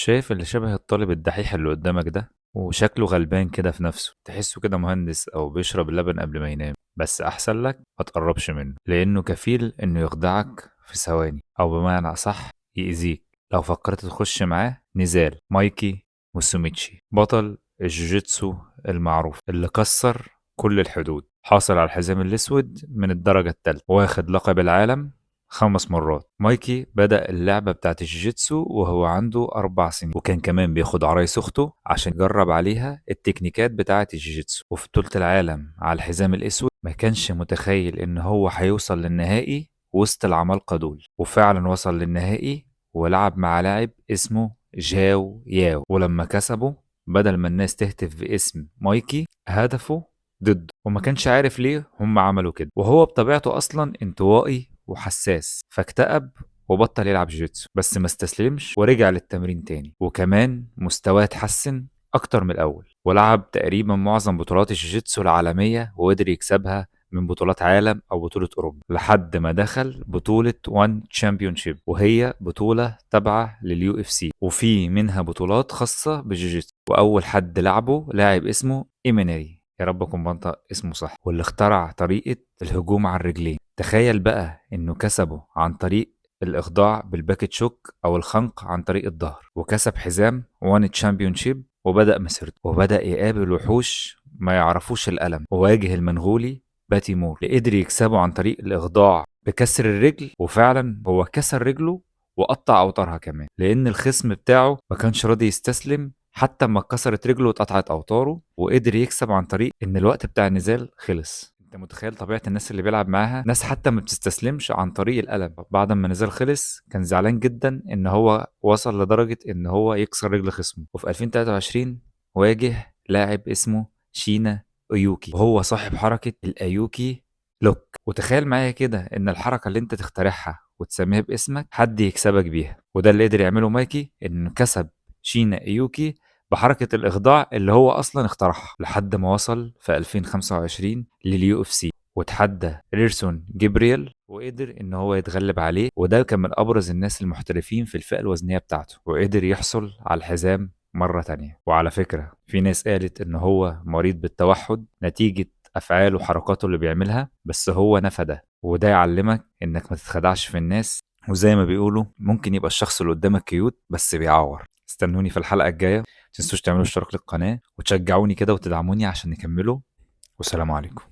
شايف اللي شبه الطالب الدحيح اللي قدامك ده، وشكله غلبان كده في نفسه، تحسه كده مهندس او بيشرب اللبن قبل ما ينام. بس احسن لك ما تقربش منه، لانه كفيل انه يخدعك في ثواني، او بمعنى اصح يأذيك لو فكرت تخش معاه نزال. مايكي موسوميتشي، بطل الجوجيتسو المعروف اللي كسر كل الحدود، حاصل على الحزام الاسود من الدرجة الثالثة، واخد لقب العالم 5 مرات. مايكي بدأ اللعبة بتاعت الجيتسو وهو عنده 4 سنين، وكان كمان بياخد عرايس أخته عشان يجرب عليها التكنيكات بتاعت الجيتسو. وفي بطولة العالم على الحزام الأسود ما كانش متخيل إن هو هيوصل للنهائي وسط العمالقة دول، وفعلا وصل للنهائي ولعب مع لاعب اسمه جاو ياو. ولما كسبه، بدل ما الناس تهتف باسم مايكي، هدفوا ضده، وما كانش عارف ليه هم عملوا كده. وهو بطبيعته اصلا انطوائي وحساس، فاكتئب وبطل يلعب جيتسو. بس ما استسلمش ورجع للتمرين تاني، وكمان مستواه اتحسن اكتر من الاول، ولعب تقريبا معظم بطولات الجيتسو العالمية وقدر يكسبها من بطولات عالم او بطولة اوروبا، لحد ما دخل بطولة وان تشامبيونشيب، وهي بطولة تابعة لليو اف سي، وفي منها بطولات خاصة بالجيتسو. واول حد لعبه لاعب اسمه ايمينري، يا رب اكون بنطق اسمه صح، واللي اخترع طريقة الهجوم على الرجلين. تخيل بقى انه كسبه عن طريق الاخضاع بالباكت شوك او الخنق عن طريق الظهر، وكسب حزام وان تشامبيونشيب، وبدأ مسيرته وبدأ يقابل وحوش ما يعرفوش الألم، وواجه المنغولي باتي مور اللي قدر يكسبه عن طريق الإخضاع بكسر الرجل. وفعلا هو كسر رجله وقطع أوتارها كمان، لأن الخصم بتاعه ما كانش راضي يستسلم حتى اما اتكسرت رجله واتقطعت أوتاره، وقدر يكسب عن طريق إن الوقت بتاع النزال خلص. انت متخيل طبيعة الناس اللي بيلعب معاها؟ ناس حتى ما بتستسلمش عن طريق الألم. بعد ما النزال خلص كان زعلان جدا ان هو وصل لدرجة ان هو يكسر رجل خصمه. وفي 2023 واجه لاعب اسمه شينا أيوكي، وهو صاحب حركة الأيوكي لوك. وتخيل معايا كده ان الحركة اللي انت تخترعها وتسميها باسمك حد يكسبك بيها، وده اللي قدر يعمله مايكي، انه كسب شينا أيوكي بحركة الإخضاع اللي هو أصلا اخترعها، لحد ما وصل في 2025 لليو اف سي وتحدى ريرسون جبريل، وقدر ان هو يتغلب عليه. وده كان من ابرز الناس المحترفين في الفئة الوزنية بتاعته، وقدر يحصل على الحزام مرة تانية. وعلى فكرة في ناس قالت ان هو مريض بالتوحد نتيجة افعاله وحركاته اللي بيعملها، بس هو نفى ده. وده يعلمك انك ما تتخدعش في الناس، وزي ما بيقولوا ممكن يبقى الشخص اللي قدامك كيوت بس بيعور. استنوني في الحلقة الجاية، متنسوش تعملوا اشتراك للقناة وتشجعوني كده وتدعموني عشان نكمله. والسلام عليكم.